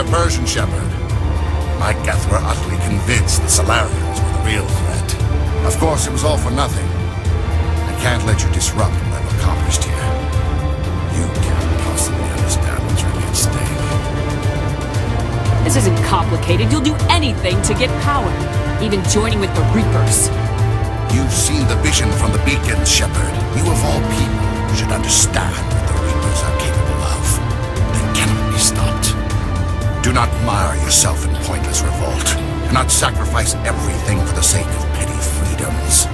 diversion, Shepard. My Geth were utterly convinced the Solarians were the real threat. Of course, it was all for nothing. I can't let you disrupt what I've accomplished here. You can't possibly understand what's really at stake. This isn't complicated. You'll do anything to get power, even joining with the Reapers. You've seen the vision from the beacon, Shepard. You of all people should understand what the Reapers are capable of. They cannot be stopped. Do not mire yourself in pointless revolt. Do not sacrifice everything for the sake of petty freedoms.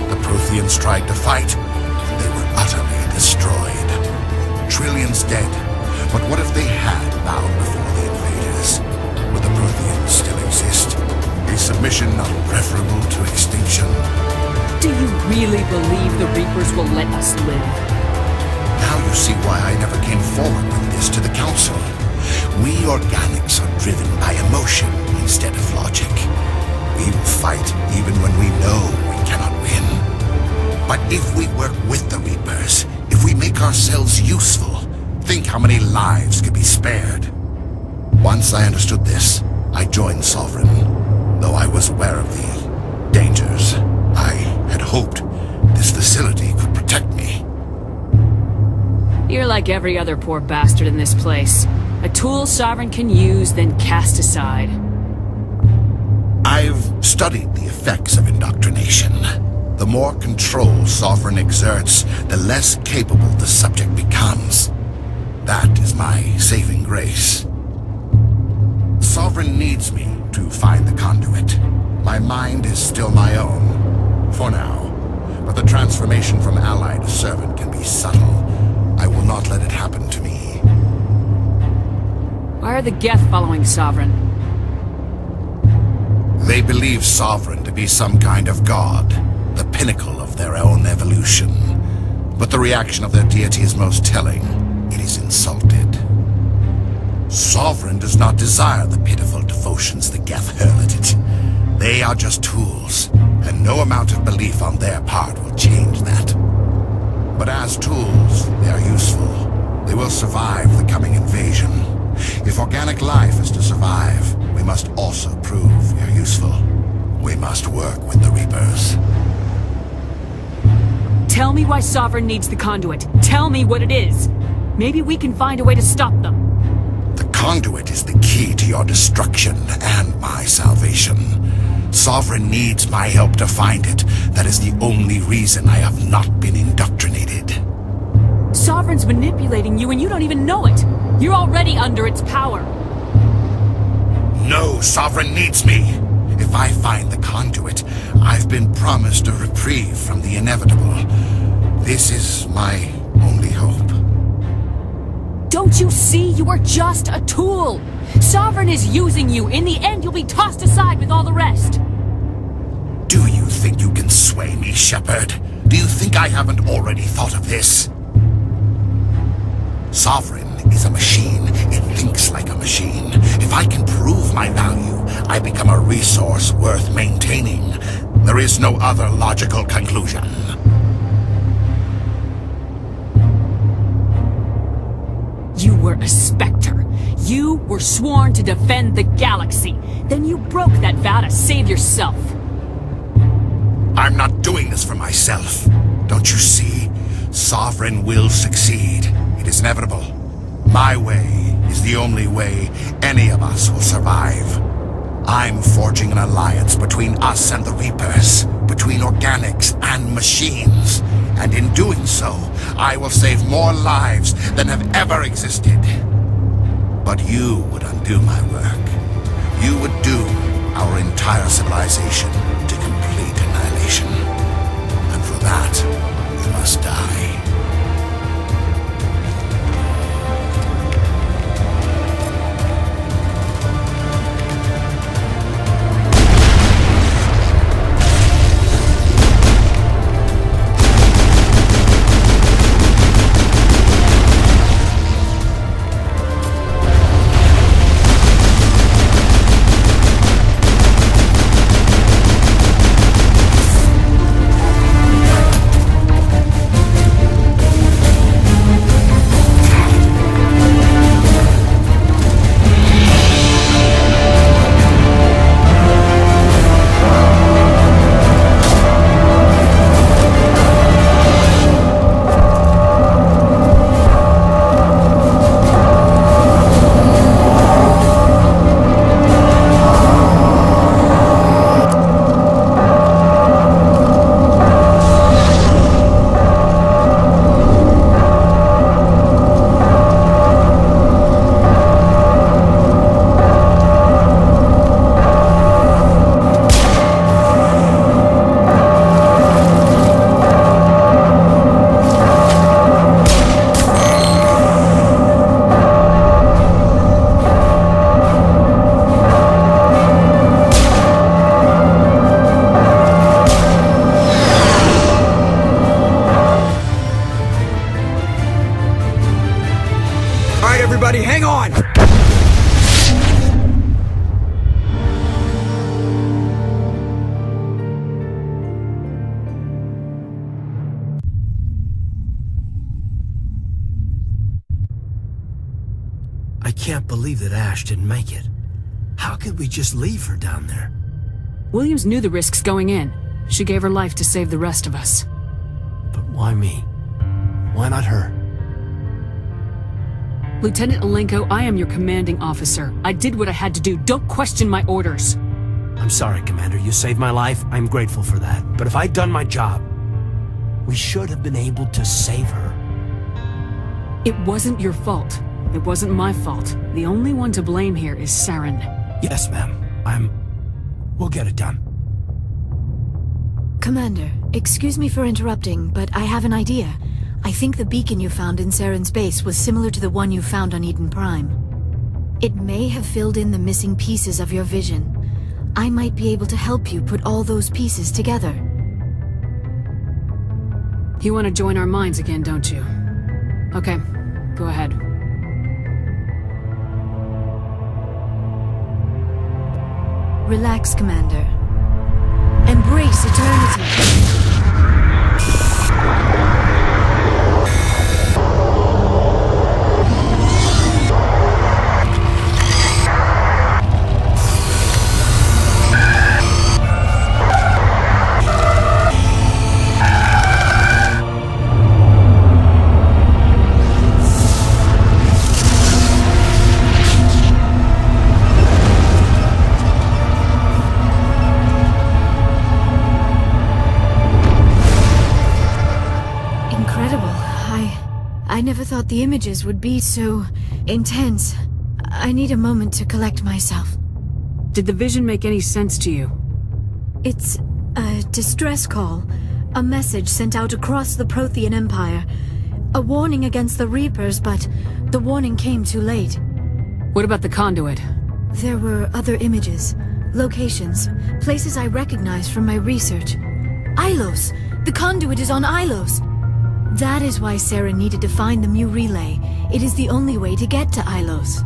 The Protheans tried to fight, and they were utterly destroyed. Trillions dead. But what if they had bowed before the invaders? Would the Protheans still exist? Is submission not preferable to extinction? Do you really believe the Reapers will let us live? Now you see why I never came forward with this to the Council. We organics are driven by emotion instead of logic. We will fight even when we know we cannot win. But if we work with the Reapers, if we make ourselves useful, think how many lives could be spared. Once I understood this, I joined Sovereign, though I was aware of the dangers. I had hoped this facility could protect me. You're like every other poor bastard in this place. A tool Sovereign can use, then cast aside. I've studied the effects of indoctrination. The more control Sovereign exerts, the less capable the subject becomes. That is my saving grace. Sovereign needs me to find the conduit. My mind is still my own, for now. But the transformation from ally to servant can be subtle. I will not let it happen to me. Why are the Geth following Sovereign? They believe Sovereign to be some kind of god, the pinnacle of their own evolution. But the reaction of their deity is most telling. It is insulted. Sovereign does not desire the pitiful devotions the Geth hurl at it. They are just tools, and no amount of belief on their part will change that. But as tools, they are useful. They will survive the coming invasion. If organic life is to survive, we must also prove we are useful. We must work with the Reapers. Tell me why Sovereign needs the conduit. Tell me what it is. Maybe we can find a way to stop them. The conduit is the key to your destruction and my salvation. Sovereign needs my help to find it. That is the only reason I have not been indoctrinated. Sovereign's manipulating you and you don't even know it. You're already under its power. No, Sovereign needs me. If I find the conduit, I've been promised a reprieve from the inevitable. This is my only hope. Don't you see? You are just a tool. Sovereign is using you. In the end, you'll be tossed aside with all the rest. Do you think you can sway me, Shepard? Do you think I haven't already thought of this? Sovereign is a machine. It thinks like a machine. If I can prove my value, I become a resource worth maintaining. There is no other logical conclusion. You were a Spectre. You were sworn to defend the galaxy. Then you broke that vow to save yourself. I'm not doing this for myself. Don't you see? Sovereign will succeed. It is inevitable. My way is the only way any of us will survive. I'm forging an alliance between us and the Reapers, between organics and machines. And in doing so, I will save more lives than have ever existed. But you would undo my work. You would doom our entire civilization to complete annihilation. And for that, you must die. can't believe that Ash didn't make it. How could we just leave her down there? Williams knew the risks going in. She gave her life to save the rest of us. But why me? Why not her? Lieutenant Alenko, I am your commanding officer. I did what I had to do. Don't question my orders. I'm sorry, Commander. You saved my life. I'm grateful for that. But if I'd done my job, we should have been able to save her. It wasn't your fault. It wasn't my fault. The only one to blame here is Saren. Yes, ma'am. We'll get it done. Commander, excuse me for interrupting, but I have an idea. I think the beacon you found in Saren's base was similar to the one you found on Eden Prime. It may have filled in the missing pieces of your vision. I might be able to help you put all those pieces together. You want to join our minds again, don't you? Okay, go ahead. Relax, Commander. Embrace eternity. I never thought the images would be so intense. I need a moment to collect myself. Did the vision make any sense to you? It's a distress call. A message sent out across the Prothean Empire. A warning against the Reapers, but the warning came too late. What about the conduit? There were other images, locations, places I recognized from my research. Ilos! The conduit is on Ilos! That is why Sarah needed to find the Mu Relay. It is the only way to get to Ilos.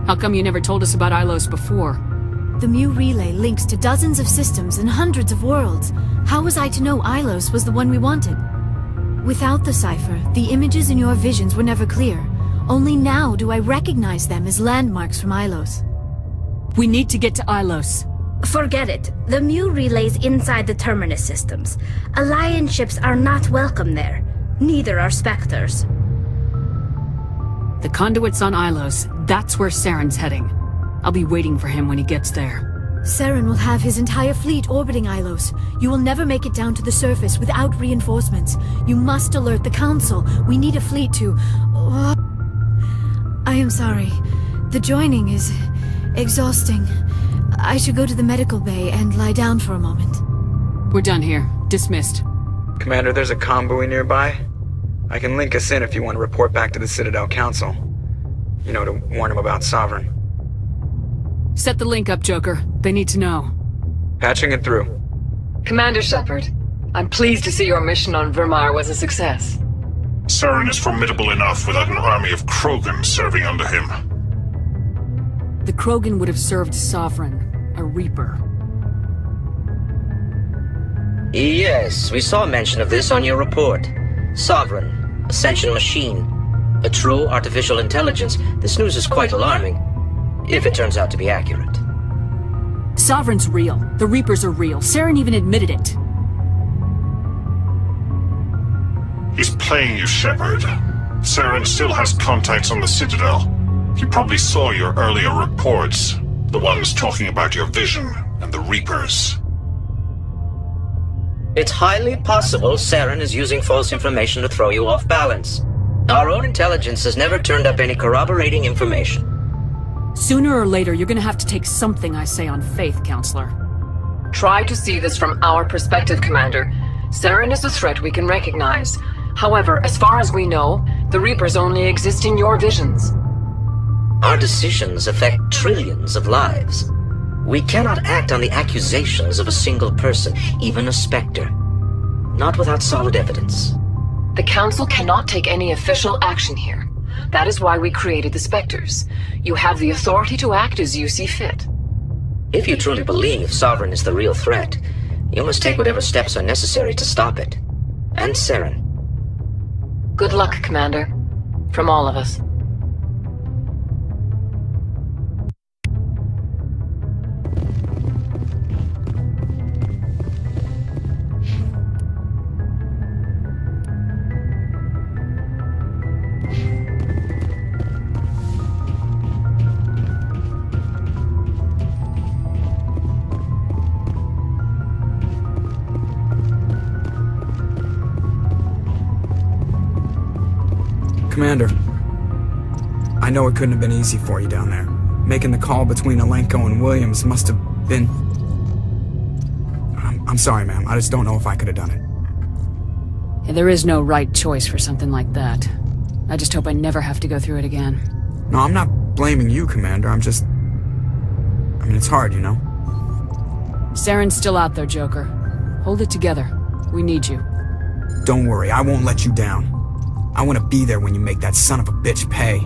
How come you never told us about Ilos before? The Mu Relay links to dozens of systems and hundreds of worlds. How was I to know Ilos was the one we wanted? Without the cipher, the images in your visions were never clear. Only now do I recognize them as landmarks from Ilos. We need to get to Ilos. Forget it. The Mu Relay's inside the Terminus systems. Alliance ships are not welcome there. Neither are Spectres. The conduit's on Ilos. That's where Saren's heading. I'll be waiting for him when he gets there. Saren will have his entire fleet orbiting Ilos. You will never make it down to the surface without reinforcements. You must alert the Council. We need a fleet to... I am sorry. The joining is exhausting. I should go to the medical bay and lie down for a moment. We're done here. Dismissed. Commander, there's a convoy nearby. I can link us in if you want to report back to the Citadel Council. You know, to warn them about Sovereign. Set the link up, Joker. They need to know. Patching it through. Commander Shepard, I'm pleased to see your mission on Virmire was a success. Saren is formidable enough without an army of Krogan serving under him. The Krogan would have served Sovereign, a Reaper. Yes, we saw mention of this on your report. Sovereign, Ascension machine, a true artificial intelligence. This news is quite alarming, if it turns out to be accurate. Sovereign's real. The Reapers are real. Saren even admitted it. He's playing you, Shepard. Saren still has contacts on the Citadel. He probably saw your earlier reports, the ones talking about your vision and the Reapers. It's highly possible Saren is using false information to throw you off balance. Our own intelligence has never turned up any corroborating information. Sooner or later, you're gonna have to take something I say on faith, Counselor. Try to see this from our perspective, Commander. Saren is a threat we can recognize. However, as far as we know, the Reapers only exist in your visions. Our decisions affect trillions of lives. We cannot act on the accusations of a single person, even a Spectre. Not without solid evidence. The Council cannot take any official action here. That is why we created the Spectres. You have the authority to act as you see fit. If you truly believe Sovereign is the real threat, you must take whatever steps are necessary to stop it. And Saren. Good luck, Commander. From all of us. Commander, I know it couldn't have been easy for you down there. Making the call between Alenko and Williams must have been... I'm sorry, ma'am. I just don't know if I could have done it. Yeah, there is no right choice for something like that. I just hope I never have to go through it again. No, I'm not blaming you, Commander. I'm just... I mean, it's hard, you know? Saren's still out there, Joker. Hold it together. We need you. Don't worry, I won't let you down. I want to be there when you make that son of a bitch pay.